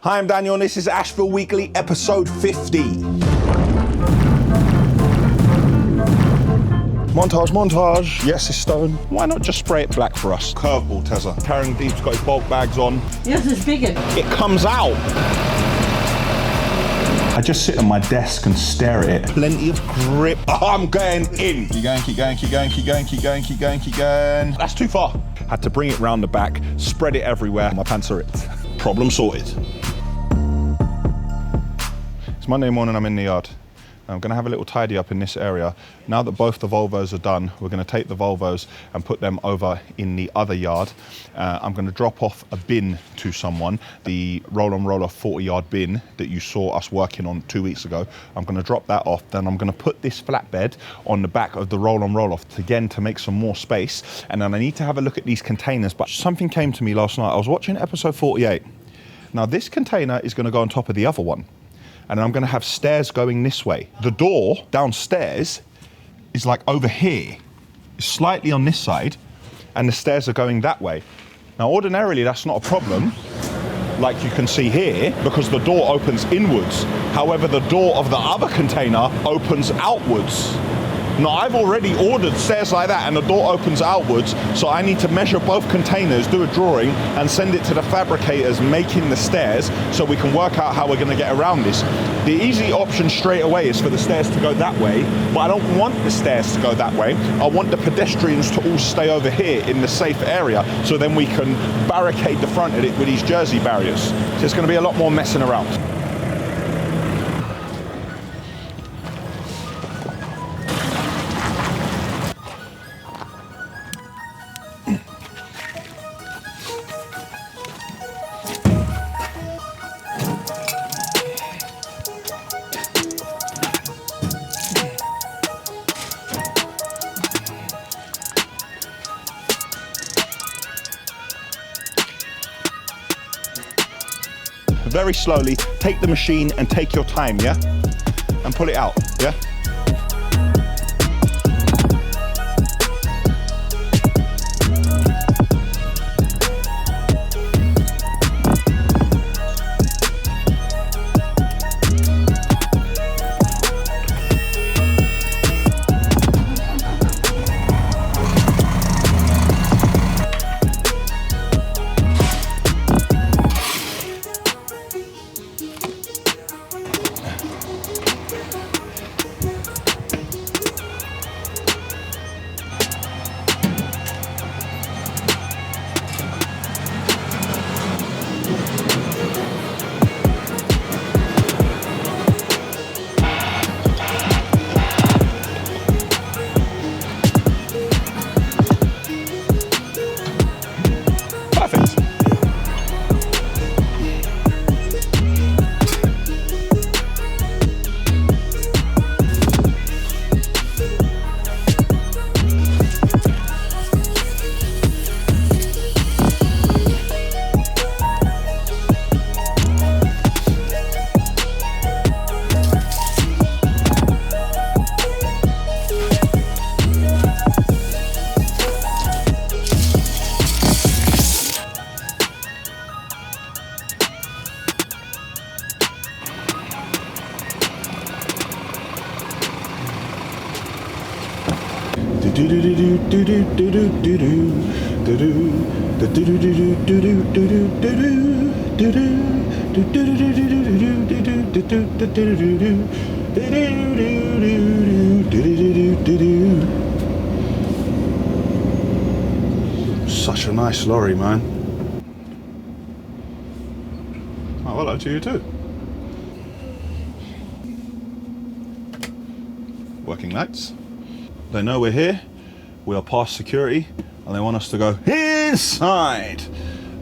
Hi, I'm Daniel and this is Ashville Weekly, episode 50. Montage. Yes, it's stone. Why not just spray it black for us? Curveball, Tezza. Carrying Deep's got his bulk bags on. Yes, it's bigger. It comes out. I just sit on my desk and stare at it. Plenty of grip. Oh, I'm going in. Keep going. That's too far. Had to bring it round the back, spread it everywhere. My pants are ripped. Problem sorted. It's Monday morning, I'm in the yard. I'm gonna have a little tidy up in this area. Now that both the Volvos are done, we're gonna take the Volvos and put them over in the other yard. I'm gonna drop off a bin to someone, the roll-on roll-off 40-yard bin that you saw us working on 2 weeks ago. I'm gonna drop that off, then I'm gonna put this flatbed on the back of the roll-on roll-off again to make some more space. And then I need to have a look at these containers, but something came to me last night. I was watching episode 48. Now this container is gonna go on top of the other one. And I'm gonna have stairs going this way. The door downstairs is like over here. It's slightly on this side, and the stairs are going that way. Now, ordinarily, that's not a problem, like you can see here, because the door opens inwards. However, the door of the other container opens outwards. Now, I've already ordered stairs like that, and the door opens outwards, so I need to measure both containers, do a drawing, and send it to the fabricators making the stairs, so we can work out how we're gonna get around this. The easy option straight away is for the stairs to go that way, but I don't want the stairs to go that way. I want the pedestrians to all stay over here in the safe area, so then we can barricade the front of it with these Jersey barriers. So it's gonna be a lot more messing around. Very slowly, take the machine and take your time, yeah? And pull it out, yeah? Such a nice lorry, man. Oh, hello to you too. Working lights. They know we're here. We are past security, and they want us to go inside,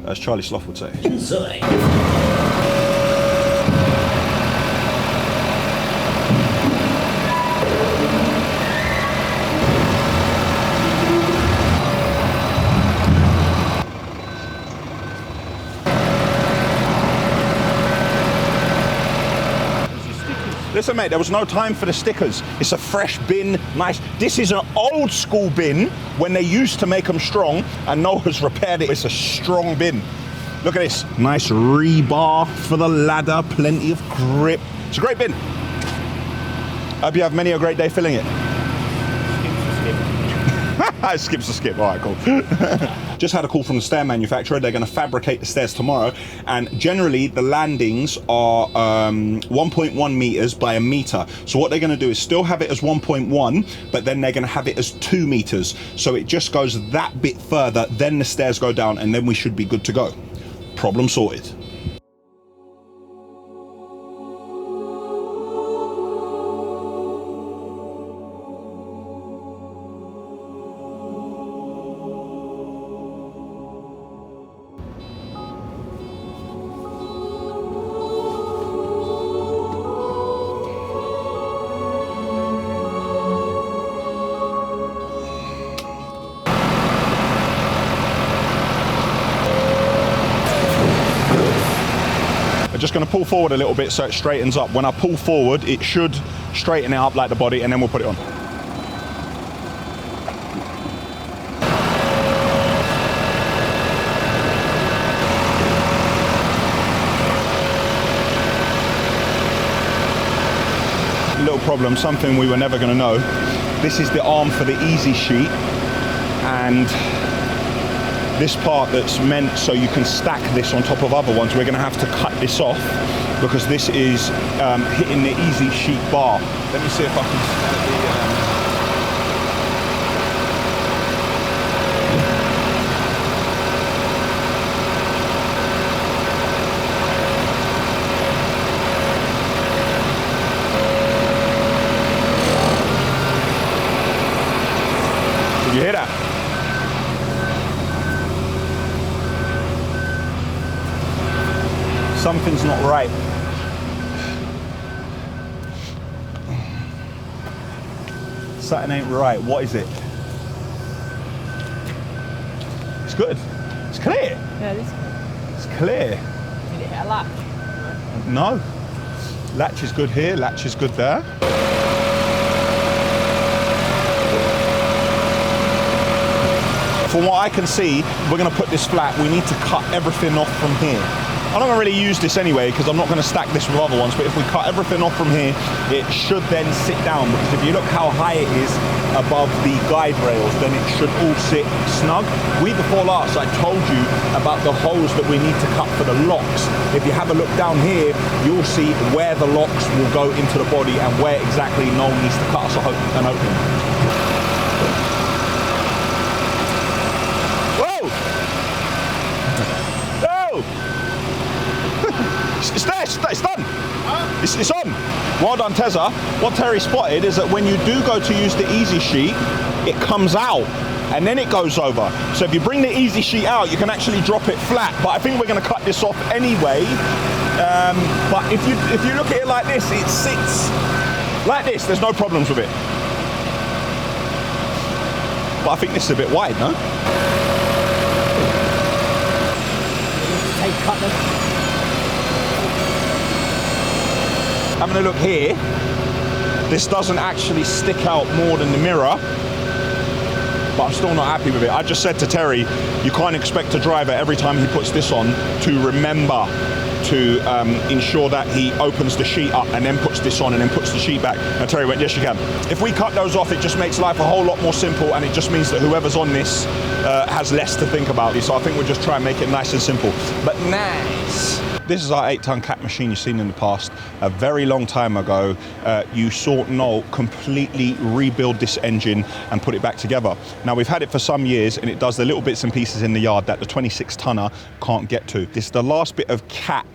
as Charlie Sloth would say. Inside. Listen, mate, there was no time for the stickers. It's a fresh bin, nice. This is an old school bin when they used to make them strong, and Noah's repaired it. It's a strong bin. Look at this, nice rebar for the ladder, plenty of grip. It's a great bin. Hope you have many a great day filling it. Skips a skip, all right, cool. Just had a call from the stair manufacturer. They're going to fabricate the stairs tomorrow, and generally the landings are 1.1 meters by a meter. So what they're going to do is still have it as 1.1, but then they're going to have it as 2 meters. So it just goes that bit further, then the stairs go down, and then we should be good to go. Problem sorted. I'm just going to pull forward a little bit so it straightens up. When I pull forward, it should straighten it up like the body, and then we'll put it on. Little problem, something we were never going to know. This is the arm for the easy sheet, and this part that's meant so you can stack this on top of other ones, we're going to have to cut this off because this is hitting the easy sheet bar. Let me see if I can Did you hear that? Something's not right. Something ain't right. What is it? It's good. It's clear. Yeah, it is good. It's clear. Did it hit a latch? No. Latch is good here. Latch is good there. From what I can see, we're going to put this flat. We need to cut everything off from here. I'm not going to really use this anyway because I'm not going to stack this with other ones, but if we cut everything off from here, it should then sit down, because if you look how high it is above the guide rails, then it should all sit snug. Week before last, I told you about the holes that we need to cut for the locks. If you have a look down here, you'll see where the locks will go into the body and where exactly Noel needs to cut us an opening. It's done. It's on. Well done, Tezza. What Terry spotted is that when you do go to use the easy sheet, it comes out and then it goes over. So if you bring the easy sheet out, you can actually drop it flat. But I think we're going to cut this off anyway. But if you look at it like this, it sits like this. There's no problems with it. But I think this is a bit wide, no? Cut them. Having a look here, this doesn't actually stick out more than the mirror, but I'm still not happy with it. I just said to Terry, you can't expect a driver every time he puts this on to remember to ensure that he opens the sheet up and then puts this on and then puts the sheet back. And Terry went, yes you can. If we cut those off, it just makes life a whole lot more simple, and it just means that whoever's on this has less to think about. So I think we'll just try and make it nice and simple. But nice. This is our 8-ton cat machine you've seen in the past. A very long time ago, you saw Noel completely rebuild this engine and put it back together. Now, we've had it for some years, and it does the little bits and pieces in the yard that the 26-tonner can't get to. This is the last bit of cat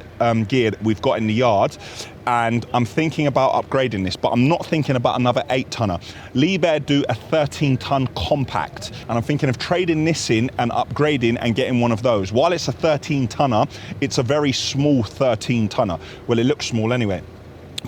gear that we've got in the yard, and I'm thinking about upgrading this, but I'm not thinking about another 8-tonner. Liebherr do a 13-ton compact, and I'm thinking of trading this in and upgrading and getting one of those. While it's a 13-tonner, it's a very small 13-tonner. Well, it looks small anyway.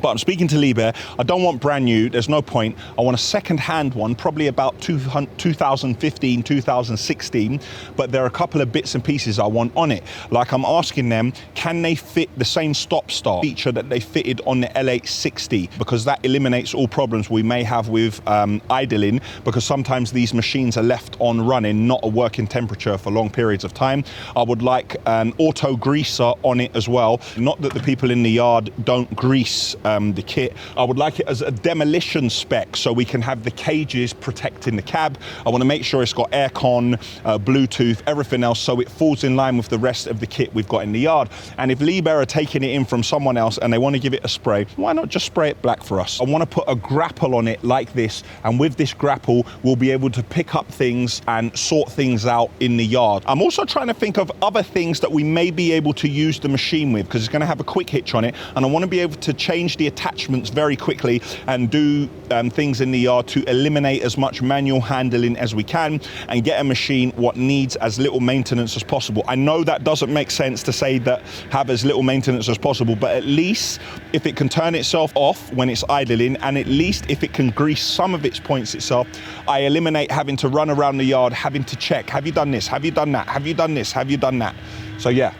But I'm speaking to Liebherr. I don't want brand new. There's no point. I want a second-hand one, probably about 2015, 2016. But there are a couple of bits and pieces I want on it. Like I'm asking them, can they fit the same stop-start feature that they fitted on the L860? Because that eliminates all problems we may have with idling, because sometimes these machines are left on running, not a working temperature for long periods of time. I would like an auto greaser on it as well. Not that the people in the yard don't grease the kit. I would like it as a demolition spec, so we can have the cages protecting the cab. I want to make sure it's got aircon, Bluetooth, everything else, so it falls in line with the rest of the kit we've got in the yard. And if Liebherr are taking it in from someone else and they want to give it a spray, why not just spray it black for us? I want to put a grapple on it like this, and with this grapple we'll be able to pick up things and sort things out in the yard. I'm also trying to think of other things that we may be able to use the machine with, because it's going to have a quick hitch on it, and I want to be able to change the attachments very quickly and do things in the yard to eliminate as much manual handling as we can and get a machine what needs as little maintenance as possible. I know that doesn't make sense to say that have as little maintenance as possible, but at least if it can turn itself off when it's idling, and at least if it can grease some of its points itself, I eliminate having to run around the yard, having to check, have you done this, have you done that, have you done this, have you done that? So yeah,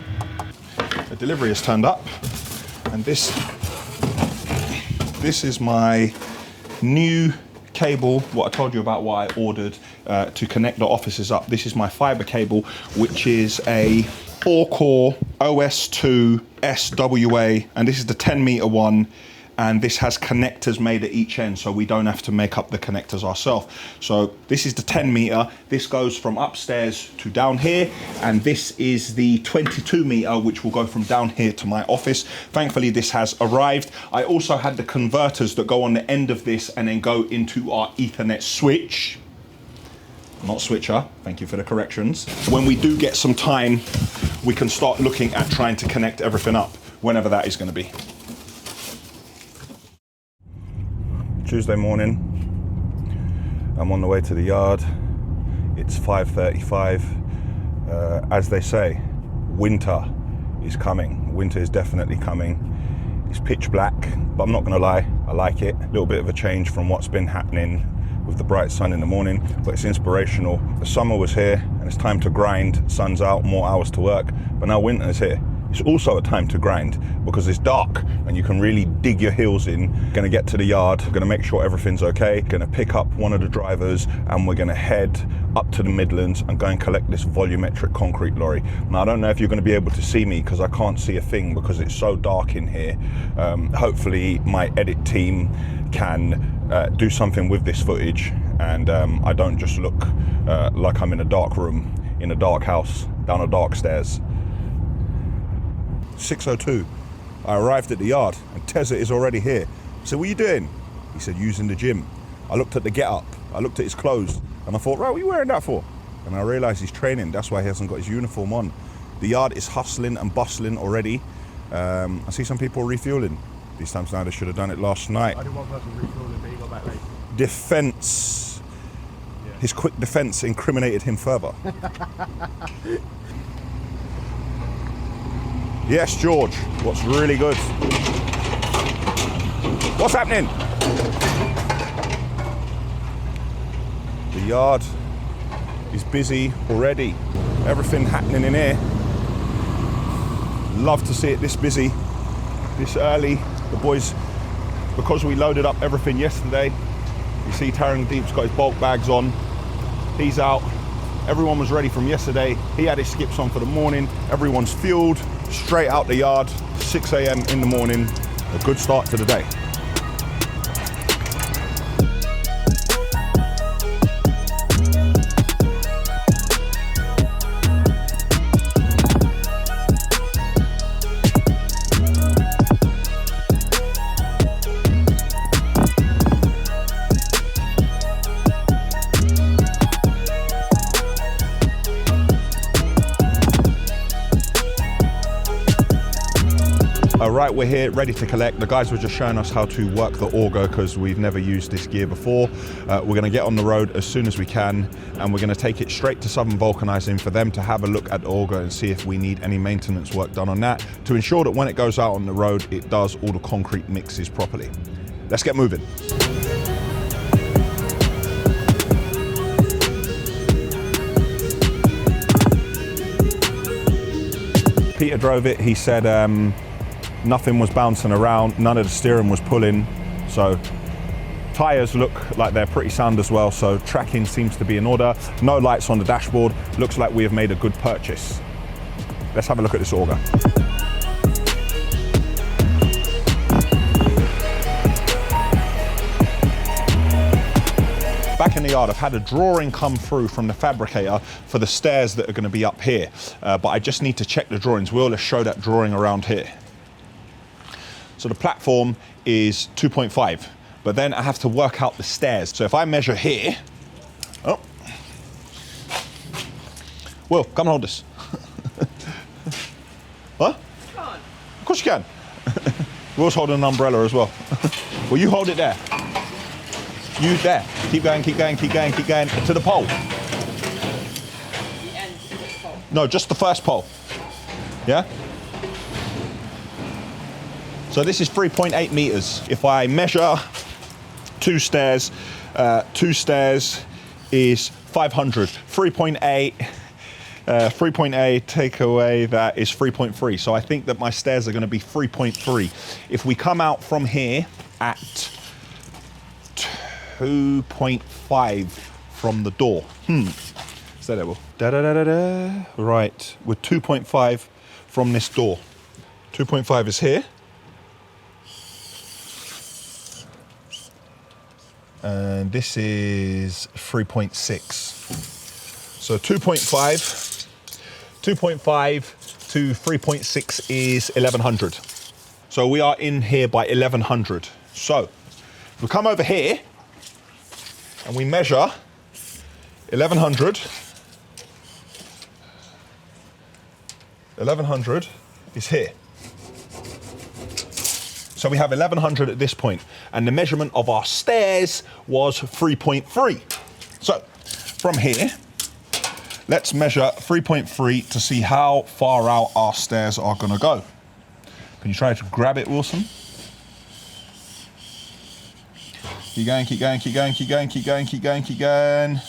the delivery has turned up, and this is my new cable, what I told you about, what I ordered to connect the offices up. This is my fiber cable, which is a 4-core OS2 SWA, and this is the 10-meter one, and this has connectors made at each end, so we don't have to make up the connectors ourselves. So this is the 10-meter. This goes from upstairs to down here, and this is the 22-meter, which will go from down here to my office. Thankfully, this has arrived. I also had the converters that go on the end of this and then go into our Ethernet switch. Not switcher, thank you for the corrections. When we do get some time, we can start looking at trying to connect everything up, whenever that is going to be. Tuesday morning, I'm on the way to the yard. It's 5:35. As they say, winter is coming. Winter is definitely coming. It's pitch black, but I'm not gonna lie, I like it. A little bit of a change from what's been happening with the bright sun in the morning, but it's inspirational. The summer was here and it's time to grind. Sun's out, more hours to work, but now winter is here. It's also a time to grind because it's dark and you can really dig your heels in. Gonna get to the yard, gonna make sure everything's okay, gonna pick up one of the drivers, and we're gonna head up to the Midlands and go and collect this volumetric concrete lorry. Now, I don't know if you're gonna be able to see me because I can't see a thing because it's so dark in here. Hopefully my edit team can do something with this footage, and I don't just look like I'm in a dark room, in a dark house, down a dark stairs. 6:02. I arrived at the yard and Tezza is already here. I said, what are you doing? He said, using the gym. I looked at the get up, I looked at his clothes, and I thought, right, what are you wearing that for? And I realized he's training, that's why he hasn't got his uniform on. The yard is hustling and bustling already. I see some people refueling. These times now they should have done it last night. I did one person refueling, but he got back late. Defense. Yeah. His quick defense incriminated him further. Yes, George, what's really good? What's happening? The yard is busy already. Everything happening in here. Love to see it this busy, this early. The boys, because we loaded up everything yesterday, you see Taryn Deep's got his bulk bags on. He's out. Everyone was ready from yesterday. He had his skips on for the morning. Everyone's fueled. Straight out the yard, 6 a.m. in the morning. A good start to the day. Right, we're here ready to collect. The guys were just showing us how to work the auger because we've never used this gear before. We're going to get on the road as soon as we can, and we're going to take it straight to Southern Vulcanizing for them to have a look at the auger and see if we need any maintenance work done on that to ensure that when it goes out on the road, it does all the concrete mixes properly. Let's get moving. Peter drove it. He said nothing was bouncing around, none of the steering was pulling, so tires look like they're pretty sound as well, so tracking seems to be in order. No lights on the dashboard. Looks like we have made a good purchase. Let's have a look at this auger. Back in the yard, I've had a drawing come through from the fabricator for the stairs that are going to be up here, but I just need to check the drawings. We'll show that drawing around here. So the platform is 2.5, but then I have to work out the stairs. So if I measure here, oh, Will, come and hold this. What? Come on. Of course you can. Will's holding an umbrella as well. Well, you hold it there. You there. Keep going, keep going, keep going, keep going to the pole. The end of the pole. No, just the first pole. Yeah? So this is 3.8 meters. If I measure two stairs is 500. 3.8 take away that is 3.3. So I think that my stairs are going to be 3.3. If we come out from here at 2.5 from the door. Say that, Will. Da-da-da-da-da. Right, we're 2.5 from this door. 2.5 is here. And this is 3.6. So 2.5 to 3.6 is 1100. So we are in here by 1100. So if we come over here and we measure 1100, 1100 is here. So we have 1100 at this point, and the measurement of our stairs was 3.3. So from here, let's measure 3.3 to see how far out our stairs are gonna go. Can you try to grab it, Wilson? Keep going, keep going, keep going, keep going, keep going, keep going, keep going.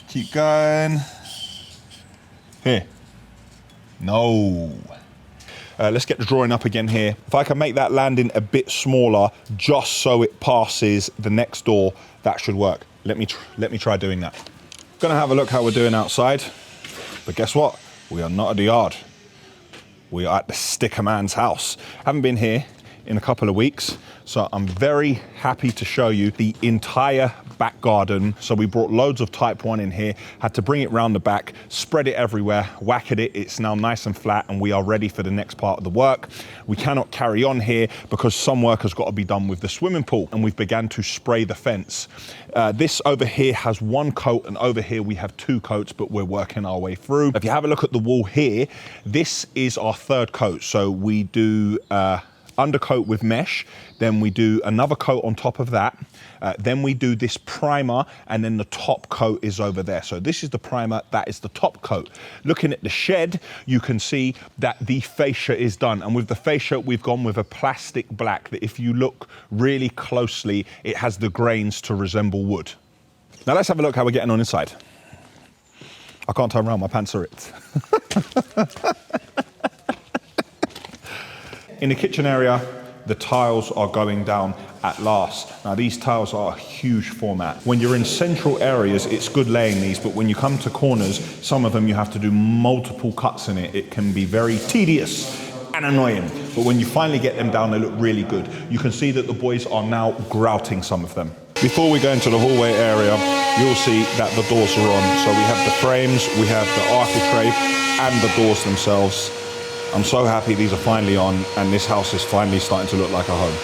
Keep going. Here. No. Let's get the drawing up again here. If I can make that landing a bit smaller, just so it passes the next door, that should work. Let me try doing that. Gonna have a look how we're doing outside, but guess what? We are not at the yard. We are at the sticker man's house. Haven't been here in a couple of weeks, so I'm very happy to show you the entire back garden. So we brought loads of type 1 in here, had to bring it round the back, spread it everywhere, whack at it. It's now nice and flat, and we are ready for the next part of the work. We cannot carry on here because some work has got to be done with the swimming pool, and we've begun to spray the fence. This over here has one coat, and over here we have two coats, but we're working our way through. If you have a look at the wall here, this is our third coat. So we do undercoat with mesh, then we do another coat on top of that, then we do this primer, and then the top coat is over there. So this is the primer, that is the top coat. Looking at the shed, you can see that the fascia is done, and with the fascia we've gone with a plastic black that if you look really closely, it has the grains to resemble wood. Now let's have a look how we're getting on inside. I can't turn around, my pants are ripped. In the kitchen area, the tiles are going down at last. Now these tiles are a huge format. When you're in central areas, it's good laying these, but when you come to corners, some of them you have to do multiple cuts in it. It can be very tedious and annoying, but when you finally get them down, they look really good. You can see that the boys are now grouting some of them. Before we go into the hallway area, you'll see that the doors are on. So we have the frames, we have the architrave, and the doors themselves. I'm so happy these are finally on, and this house is finally starting to look like a home.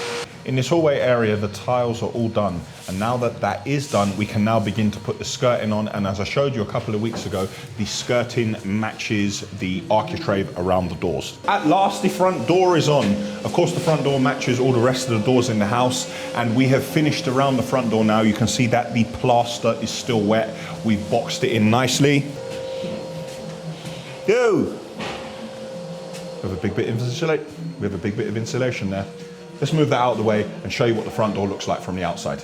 In this hallway area, the tiles are all done. And now that that is done, we can now begin to put the skirting on. And as I showed you a couple of weeks ago, the skirting matches the architrave around the doors. At last, the front door is on. Of course, the front door matches all the rest of the doors in the house. And we have finished around the front door now. You can see that the plaster is still wet. We've boxed it in nicely. Go! We have a big bit of insulation. We have a big bit of insulation there. Let's move that out of the way and show you what the front door looks like from the outside.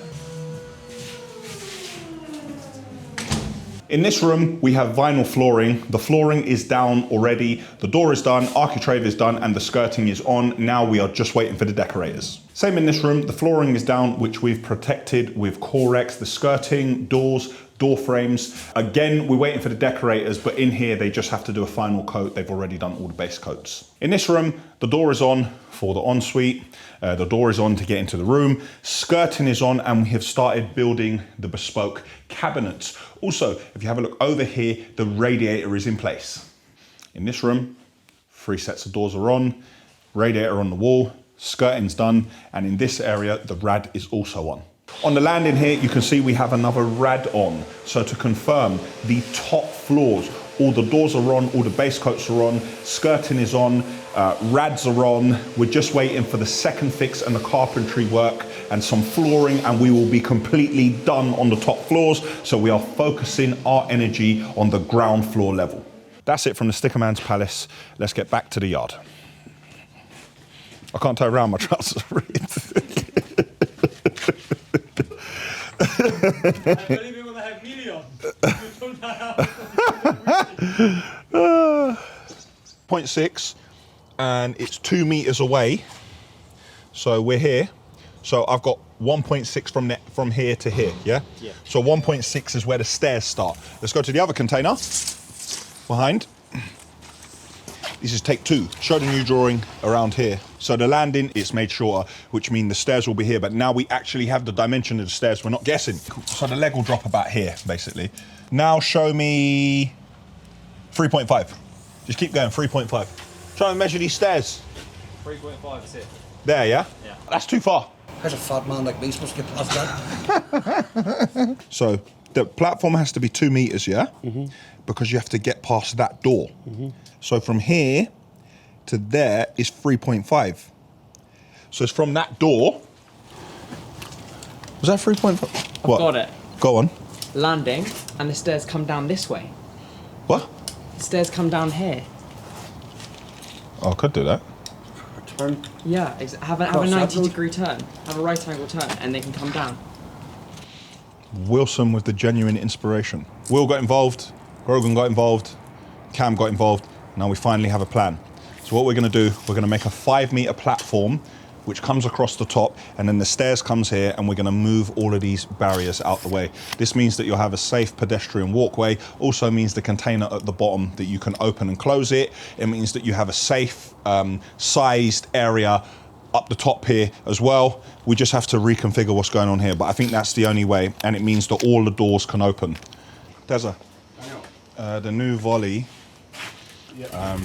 In this room, we have vinyl flooring. The flooring is down already. The door is done, architrave is done, and the skirting is on. Now we are just waiting for the decorators. Same in this room, the flooring is down, which we've protected with Corex. The skirting, doors, door frames. Again, we're waiting for the decorators, but in here, they just have to do a final coat. They've already done all the base coats. In this room, the door is on for the ensuite. The door is on to get into the room. Skirting is on, and we have started building the bespoke cabinets. Also, if you have a look over here, the radiator is in place. In this room, 3 sets of doors are on, radiator on the wall, skirting's done, and in this area, the rad is also on. On the landing here, you can see we have another rad on. So to confirm, the top floors, all the doors are on, all the base coats are on, skirting is on, rads are on. We're just waiting for the second fix and the carpentry work and some flooring, and we will be completely done on the top floors. So we are focusing our energy on the ground floor level. That's it from the Stickerman's Palace. Let's get back to the yard. I can't tie around my trousers. I don't even want to have million. 0.6, and it's 2 meters away. So we're here. So I've got 1.6 from here to here, yeah? Yeah. So 1.6 is where the stairs start. Let's go to the other container behind. This is take 2. Show the new drawing around here. So the landing is made shorter, which means the stairs will be here, but now we actually have the dimension of the stairs. We're not guessing. So the leg will drop about here, basically. Now show me 3.5. Just keep going, 3.5. Try and measure these stairs. 3.5 is it. There, yeah? Yeah. That's too far. How's a fat man like me supposed to get past that? So the platform has to be 2 meters, yeah? Mm-hmm. Because you have to get past that door. Mm-hmm. So from here to there is 3.5. So it's from that door. Was that 3.5? I've got it. Go on. Landing, and the stairs come down this way. What? The stairs come down here. Oh, I could do that. Turn. Yeah, have a Cross that 90-degree turn. Have a right angle turn, and they can come down. Wilson with the genuine inspiration. Will got involved, Grogan got involved, Cam got involved. Now we finally have a plan. So what we're gonna do, we're gonna make a 5-meter platform which comes across the top, and then the stairs comes here, and we're gonna move all of these barriers out the way. This means that you'll have a safe pedestrian walkway, also means the container at the bottom that you can open and close it. It means that you have a safe sized area up the top here as well. We just have to reconfigure what's going on here, but I think that's the only way, and it means that all the doors can open. Teza, the new volley, they're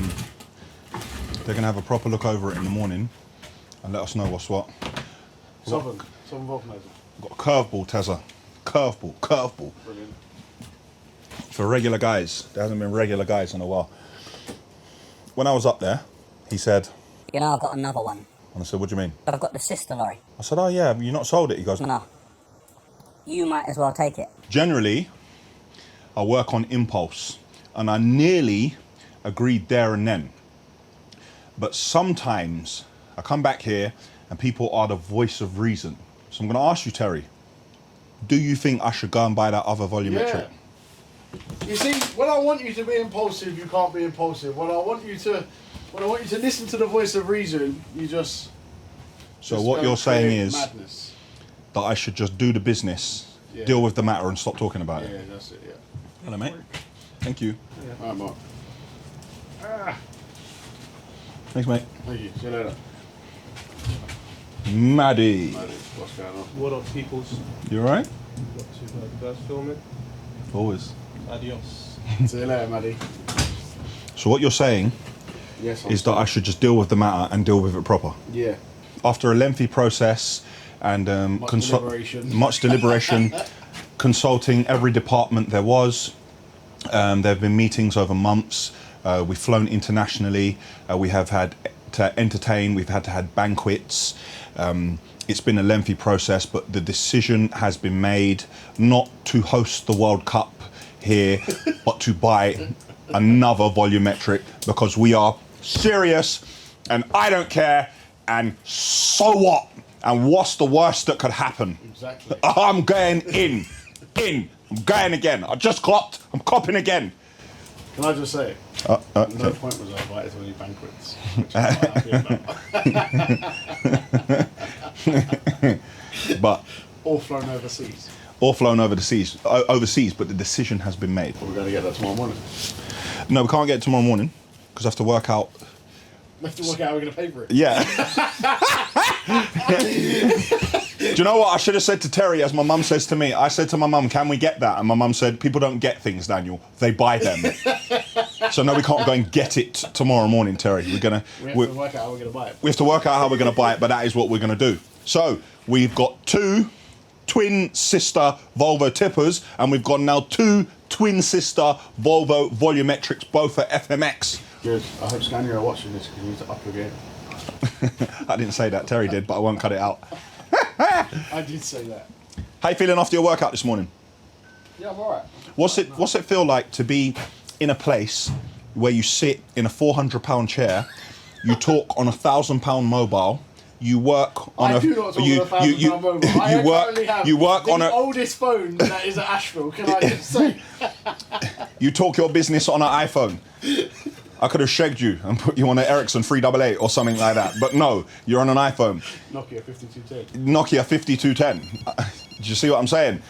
gonna have a proper look over it in the morning and let us know what's what. Southern Vulcanizer. Got a curveball, Teza. Curveball. Brilliant. For regular guys. There hasn't been regular guys in a while. When I was up there, he said, You know, I've got another one. and I said, what do you mean? I've got the sister lorry. I said, oh yeah, you not sold it? He goes, No. You might as well take it. generally, I work on impulse, and I nearly agreed there and then. But sometimes I come back here and people are the voice of reason. So I'm going to ask you, Terry, do you think I should go and buy that other volumetric? Yeah. You see, when I want you to be impulsive, you can't be impulsive. When I want you to listen to the voice of reason, you just. So just what go you're saying create is madness. that I should just do the business, Yeah. deal with the matter, and stop talking about Yeah, it. that's it. Yeah. Hello, mate. Thank you. All right, Mark. Ah, Thanks, mate. thank you. See you later. Maddie. Maddie, what's going on? What up, peoples? You alright? Not too bad. First filming. Always. Adios. See you later, Maddie. So what you're saying Yes. is that I should just deal with the matter and deal with it proper. Yeah. after a lengthy process and much deliberation, consulting every department there was. There have been meetings over months. We've flown internationally. We have had to entertain. We've had to have banquets. It's been a lengthy process, but the decision has been made not to host the World Cup here, but to buy another volumetric, because we are serious and I don't care, and so what? And what's the worst that could happen? Exactly. I'm going in. I'm going again. I just clocked. I'm copping again. Can I just say, no point was I invited to any banquets, which I'm quite happy about. But All flown overseas. all flown overseas, but the decision has been made. We're going to get that tomorrow morning. No, we can't get it tomorrow morning because I have to work out. We have to work out how we're going to pay for it. Yeah. Do you know what I should have said to Terry, as my mum says to me? I said to my mum, can we get that? And my mum said, people don't get things, Daniel. They buy them. So no, we can't go and get it tomorrow morning, Terry. We have to work out how we're going to buy it. We have to work out how we're going to buy it, but that is what we're going to do. So we've got 2 twin sister Volvo tippers, and we've got now 2 twin sister Volvo volumetrics, both are FMX. Good. I hope Scania are watching this because you need to up your game. I didn't say that, Terry did, but I won't cut it out. I did say that. How you feeling after your workout this morning? Yeah, I'm alright. What's it feel like to be in a place where you sit in a £400 chair, you talk on a £1,000 mobile, you work on I a do not talk on a £1,000 mobile. I currently have you work the on a oldest phone that is at Ashville. Can I just say? you talk your business on an iPhone. I could have shagged you and put you on an Ericsson 388 or something like that, but no, you're on an iPhone. Nokia 5210. Nokia 5210. Do you see what I'm saying?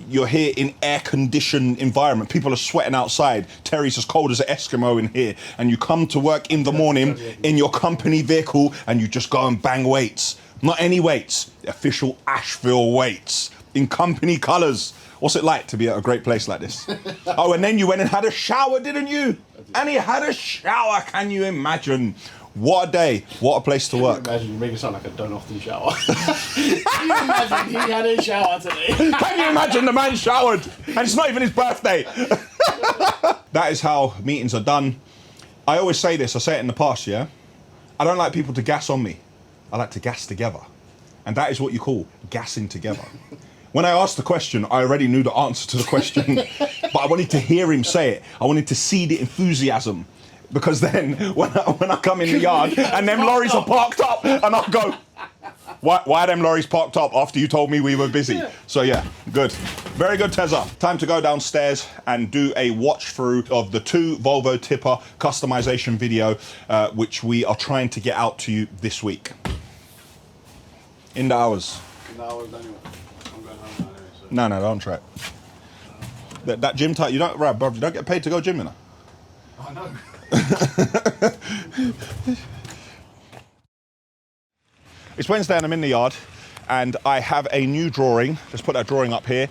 You're here in air-conditioned environment. People are sweating outside. Terry's as cold as an Eskimo in here. And you come to work in the morning in your company vehicle and you just go and bang weights. Not any weights, official Ashville weights in company colours. What's it like to be at a great place like this? Oh, and then you went and had a shower, didn't you? And he had a shower, can you imagine? What a day, what a place to work. Imagine, you make it sound like I don't often shower. Can you imagine he had a shower today? Can you imagine the man showered? And it's not even his birthday. That is how meetings are done. I always say this, I say it in the past, yeah? I don't like people to gas on me. I like to gas together. And that is what you call gassing together. When I asked the question, I already knew the answer to the question, but I wanted to hear him say it. I wanted to see the enthusiasm. Because then, when I come in the yard and them lorries are parked up, and I'll go, why are them lorries parked up after you told me we were busy? So yeah, good. Very good, Tezza. Time to go downstairs and do a watch through of the 2 Volvo tipper customization video, which we are trying to get out to you this week. In the hours. No, anyway. I'm going home now anyway. So. No, don't try it. That gym type, you don't get paid to go gymming. I know. It's Wednesday and I'm in the yard and I have a new drawing, let's put that drawing up here,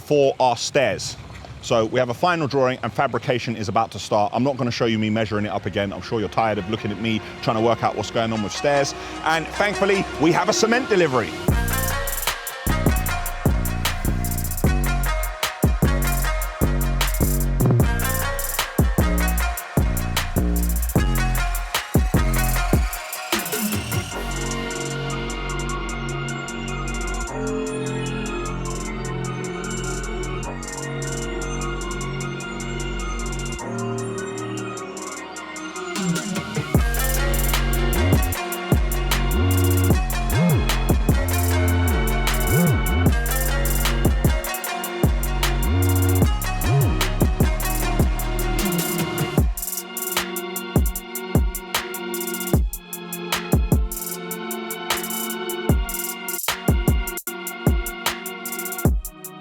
for our stairs. So we have a final drawing and fabrication is about to start. I'm not going to show you me measuring it up again. I'm sure you're tired of looking at me trying to work out what's going on with stairs. And thankfully, we have a cement delivery.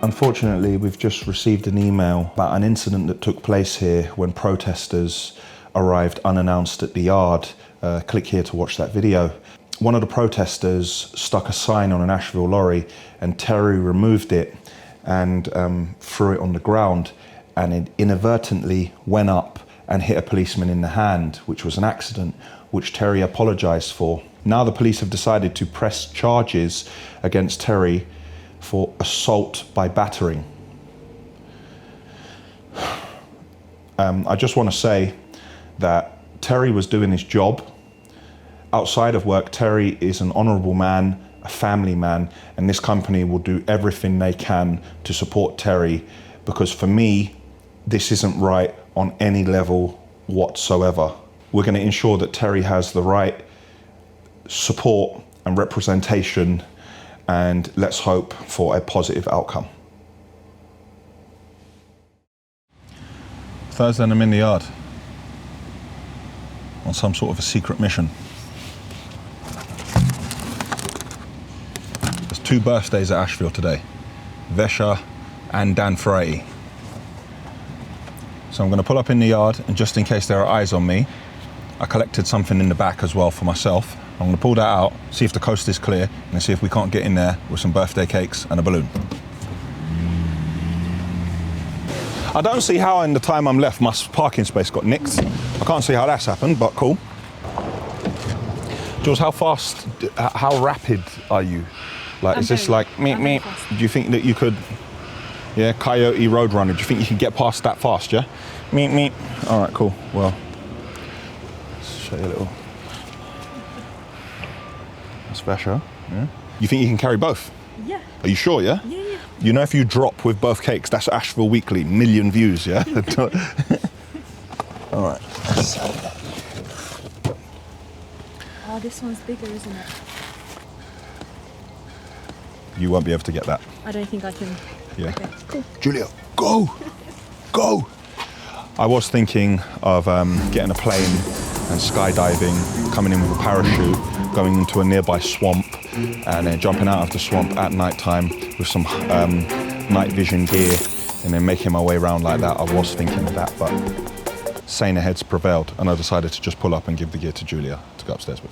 Unfortunately, we've just received an email about an incident that took place here when protesters arrived unannounced at the yard. Click here to watch that video. One of the protesters stuck a sign on an Ashville lorry and Terry removed it and threw it on the ground, and it inadvertently went up and hit a policeman in the hand, which was an accident, which Terry apologised for. Now the police have decided to press charges against Terry for assault by battering. I just want to say that Terry was doing his job. Outside of work, Terry is an honourable man, a family man, and this company will do everything they can to support Terry, because for me, this isn't right on any level whatsoever. We're going to ensure that Terry has the right support and representation, and let's hope for a positive outcome. Thursday and I'm in the yard on some sort of a secret mission. There's 2 birthdays at Ashville today, Vesha and Dan Ferretti. So I'm going to pull up in the yard, and just in case there are eyes on me, I collected something in the back as well for myself. I'm going to pull that out, see if the coast is clear, and see if we can't get in there with some birthday cakes and a balloon. I don't see how in the time I'm left my parking space got nicked. I can't see how that's happened, but cool. Jules, how rapid are you? Like, is this like, meet? Do you think that you could, yeah, Coyote Roadrunner, do you think you can get past that fast, yeah? Meet. All right, cool, well, let's show you a little. That's special, yeah? You think you can carry both? Yeah. Are you sure, yeah? Yeah. You know, if you drop with both cakes, that's Ashville Weekly, million views, yeah? All right. Oh, this one's bigger, isn't it? You won't be able to get that. I don't think I can. Yeah. Okay, cool. Julia, go! Go! I was thinking of getting a plane and skydiving, coming in with a parachute, going into a nearby swamp, and then jumping out of the swamp at night time with some night vision gear, and then making my way around like that. I was thinking of that, but saner heads prevailed, and I decided to just pull up and give the gear to Julia to go upstairs with.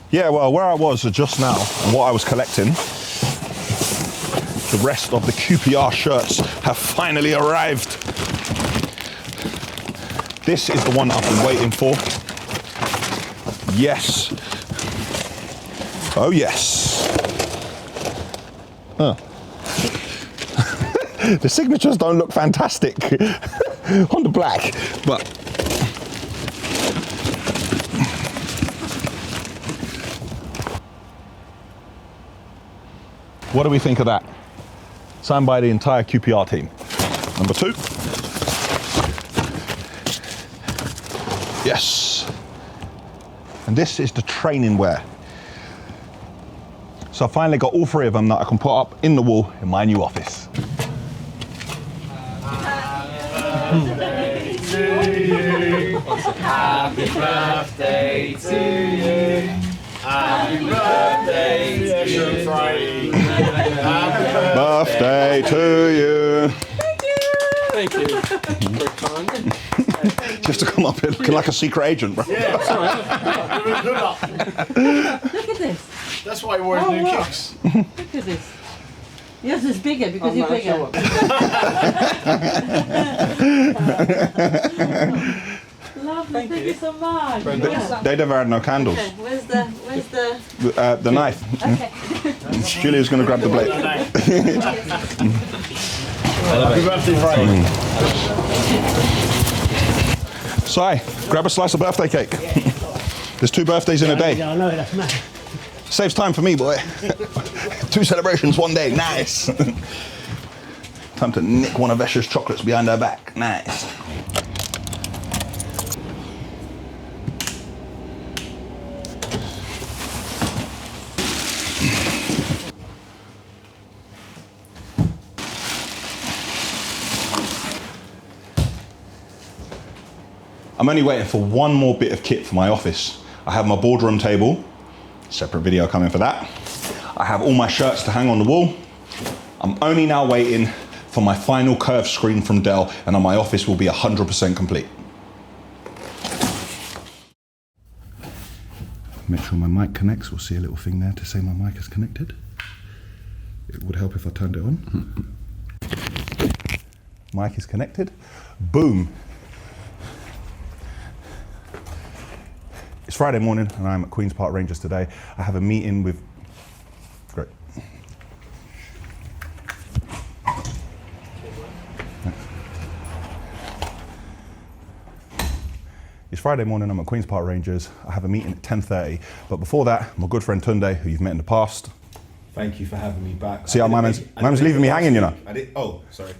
Yeah, well, where I was just now, and what I was collecting, the rest of the QPR shirts have finally arrived. This is the one I've been waiting for. Yes. Oh, yes. Huh. The signatures don't look fantastic on the black, but what do we think of that? Signed by the entire QPR team. Number 2. Yes. And this is the training wear. So I finally got all 3 of them that I can put up in the wall in my new office. Happy birthday to you. Happy birthday to you. Birthday to you. Thank you. Very kind. Just to come up here looking like a secret agent, bro. Yeah, sorry. Look at this. That's why he wore his new kicks. Look at this. Yours is bigger because you're bigger. Lovely, thank you so much. They never had no candles. Okay, where's the The knife. Okay. Julia's going to grab the blade. Happy birthday, Friday. Si, grab a slice of birthday cake. There's 2 birthdays in a day. Yeah, I know, that's mad. Saves time for me, boy. 2 celebrations one day, nice. Time to nick one of Vesha's chocolates behind her back, nice. I'm only waiting for one more bit of kit for my office. I have my boardroom table, separate video coming for that. I have all my shirts to hang on the wall. I'm only now waiting for my final curved screen from Dell, and then my office will be 100% complete. Make sure my mic connects. We'll see a little thing there to say my mic is connected. It would help if I turned it on. Mic is connected. Boom. It's Friday morning and I'm at Queen's Park Rangers today. I have a meeting with, great. It's Friday morning, I'm at Queen's Park Rangers. I have a meeting at 10:30, but before that, my good friend Tunde, who you've met in the past. Thank you for having me back. See how my man's leaving me hanging, you know. Sorry.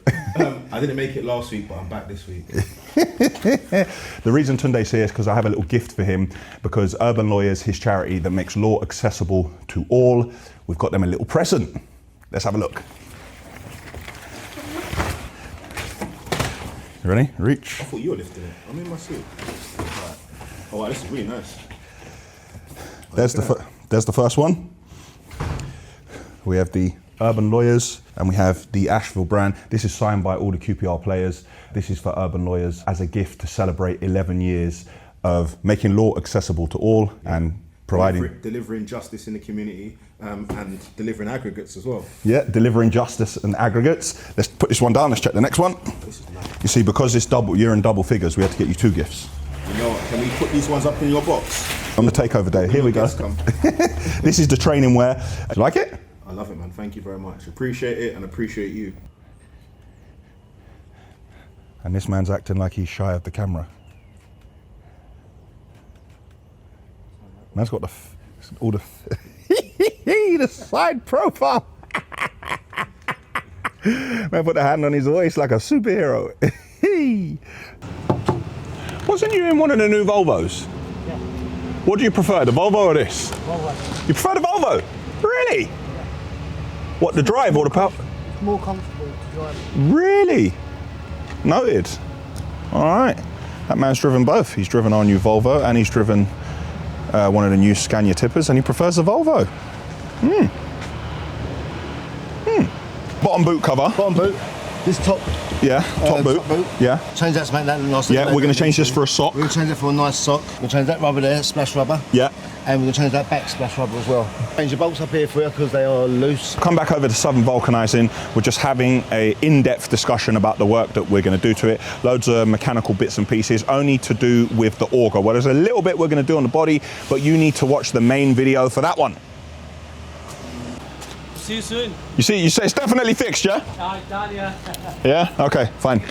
I didn't make it last week, but I'm back this week. The reason Tunde's here is because I have a little gift for him, because Urban Lawyers, his charity that makes law accessible to all, we've got them a little present. Let's have a look. You ready? Reach. I thought you were lifting it. I'm in my suit. Right. Oh, wow, this is really nice. There's the first one. We have the Urban Lawyers and we have the Ashville brand. This is signed by all the QPR players. This is for Urban Lawyers as a gift to celebrate 11 years of making law accessible to all and providing... Delivering justice in the community and delivering aggregates as well. Yeah, delivering justice and aggregates. Let's put this one down, let's check the next one. This is nice. You see, because it's you're in double figures, we had to get you 2 gifts. You know what, can we put these ones up in your box? On the takeover day, here we go. This is the training wear. Do you like it? I love it, man. Thank you very much. Appreciate it and appreciate you. And this man's acting like he's shy of the camera. Man's got all the the side profile. Man put the hand on his voice like a superhero. Wasn't you in one of the new Volvos? Yeah. What do you prefer, the Volvo or this? Volvo. You prefer the Volvo? Really? Yeah. What, the drive or the power? It's more comfortable to drive. Really? Noted. All right. That man's driven both. He's driven our new Volvo and he's driven one of the new Scania tippers and he prefers the Volvo. Bottom boot cover. Bottom boot. This top. Yeah, top boot. Yeah. Change that to make that look nice. Yeah, we're going to change this for a sock. We're going to change it for a nice sock. We're going to change that rubber there, splash rubber. Yeah. And we're going to change that back splash rubber as well. Change the bolts up here for you because they are loose. Come back over to Southern Vulcanising. We're just having an in-depth discussion about the work that we're going to do to it. Loads of mechanical bits and pieces, only to do with the auger. Well, there's a little bit we're going to do on the body, but you need to watch the main video for that one. See you soon. You say it's definitely fixed, yeah? Done, yeah. Yeah? Okay, fine.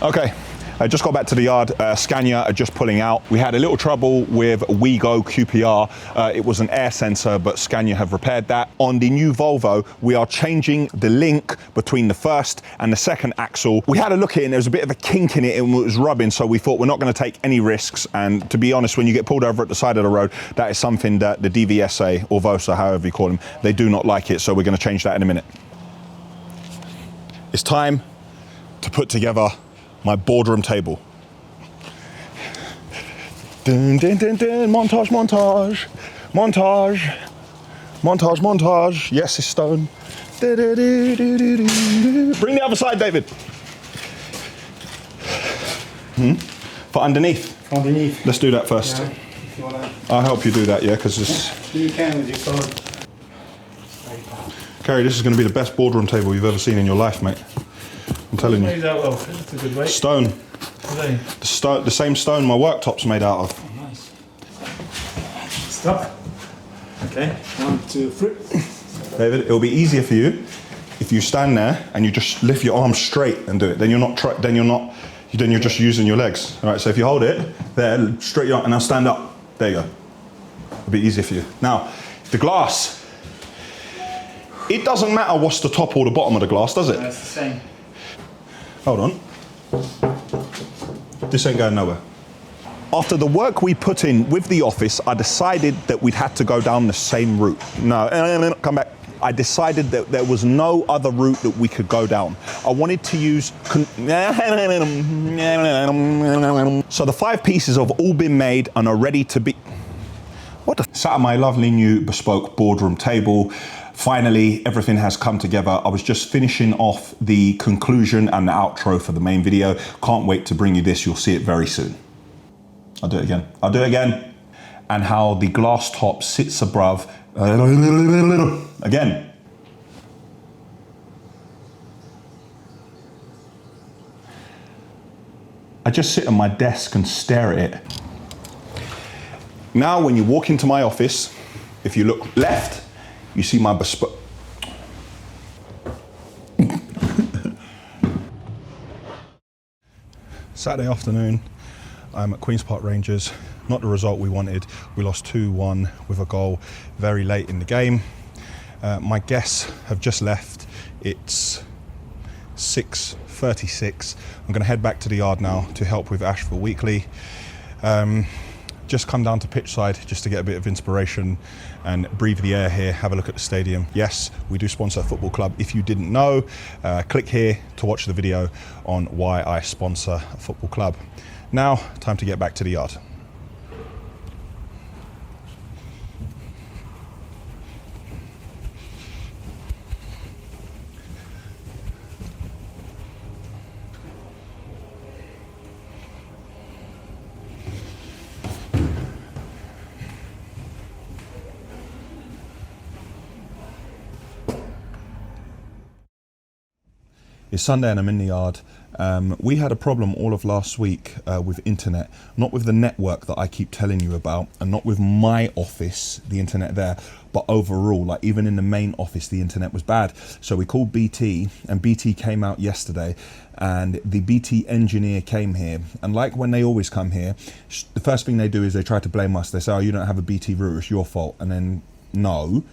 Okay. I just got back to the yard. Scania are just pulling out. We had a little trouble with WeGo QPR. It was an air sensor, but Scania have repaired that. On the new Volvo, we are changing the link between the first and the second axle. We had a look at it and there was a bit of a kink in it and it was rubbing, so we thought we're not going to take any risks. And to be honest, when you get pulled over at the side of the road, that is something that the DVSA or VOSA, however you call them, they do not like it, so we're going to change that in a minute. It's time to put together my boardroom table. Dun, dun, dun, dun. Montage, montage, montage, montage, montage. Yes, it's stone. Du, du, du, du, du, du. Bring the other side, David. For underneath. Underneath. Let's do that first. Yeah, if you wanna. I'll help you do that, yeah, because this. You can with your phone. Kerry, this is going to be the best boardroom table you've ever seen in your life, mate. I'm telling Made you. that well. That's a good weight. Stone. Today. The same stone my worktop's made out of. Oh, nice. Stop. Okay. 1, 2, 3. David, it'll be easier for you if you stand there and you just lift your arms straight and do it. Then you're just using your legs. All right. So if you hold it there, straight your arm, and now stand up. There you go. It'll be easier for you. Now, the glass. It doesn't matter what's the top or the bottom of the glass, does it? That's the same. Hold on. This ain't going nowhere. After the work we put in with the office, I decided that we'd had to go down the same route. No, come back. I decided that there was no other route that we could go down. I wanted to use... So the 5 pieces have all been made and are ready to be... Sat at my lovely new bespoke boardroom table. Finally, everything has come together. I was just finishing off the conclusion and the outro for the main video. Can't wait to bring you this. You'll see it very soon. I'll do it again. I'll do it again. And how the glass top sits above. Again. I just sit at my desk and stare at it. Now, when you walk into my office, if you look left, you see my bespoke. Saturday afternoon, I'm at Queen's Park Rangers. Not the result we wanted. We lost 2-1 with a goal very late in the game. My guests have just left. It's 6:36. I'm gonna head back to the yard now to help with Ashville Weekly. Just come down to pitch side just to get a bit of inspiration and breathe the air here, have a look at the stadium. Yes, we do sponsor a football club. If you didn't know, click here to watch the video on why I sponsor a football club. Now, time to get back to the yard. It's Sunday and I'm in the yard. We had a problem all of last week with internet, not with the network that I keep telling you about, and not with my office, the internet there, but overall, like even in the main office, the internet was bad. So we called BT, and BT came out yesterday, and the BT engineer came here. And like when they always come here, the first thing they do is they try to blame us. They say, oh, you don't have a BT router, it's your fault. And then, no,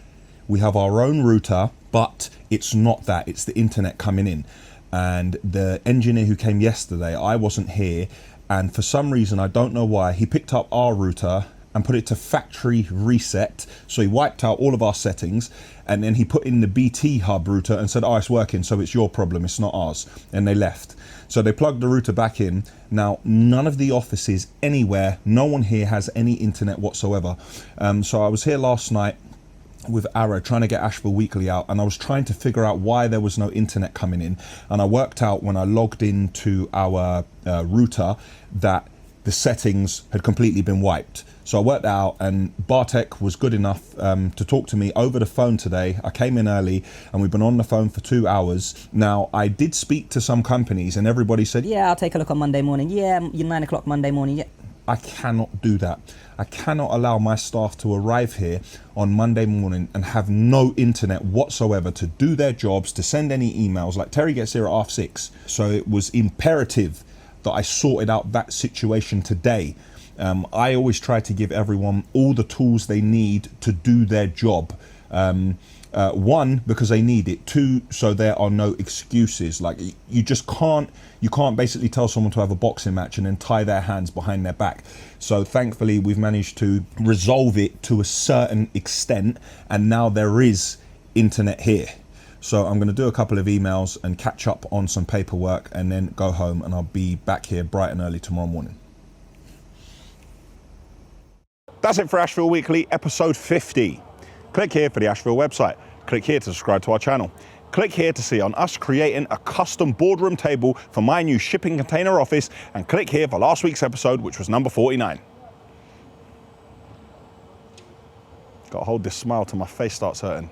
we have our own router, but it's not that, it's the internet coming in. And the engineer who came yesterday, I wasn't here, and for some reason, I don't know why, he picked up our router and put it to factory reset. So he wiped out all of our settings, and then he put in the BT hub router and said, oh, it's working, so it's your problem, it's not ours. And they left. So they plugged the router back in. Now, none of the offices anywhere, no one here has any internet whatsoever. So I was here last night with Arrow trying to get Ashville Weekly out, and I was trying to figure out why there was no internet coming in, and I worked out when I logged into our router that the settings had completely been wiped. So I worked out, and Bartek was good enough to talk to me over the phone today. I came in early and we've been on the phone for 2 hours. Now, I did speak to some companies and everybody said, yeah, I'll take a look on Monday morning. Yeah, you're 9 o'clock Monday morning. Yeah. I cannot do that. I cannot allow my staff to arrive here on Monday morning and have no internet whatsoever to do their jobs, to send any emails. Like Terry gets here at 6:30. So it was imperative that I sorted out that situation today. I always try to give everyone all the tools they need to do their job. One, because they need it. Two, so there are no excuses. Like you just can't basically tell someone to have a boxing match and then tie their hands behind their back. So thankfully we've managed to resolve it to a certain extent, and now there is internet here. So I'm going to do a couple of emails and catch up on some paperwork and then go home, and I'll be back here bright and early tomorrow morning. That's it for Ashville Weekly, episode 50. Click here for the Ashville website. Click here to subscribe to our channel. Click here to see on us creating a custom boardroom table for my new shipping container office, and click here for last week's episode, which was number 49. Got to hold this smile till my face starts hurting.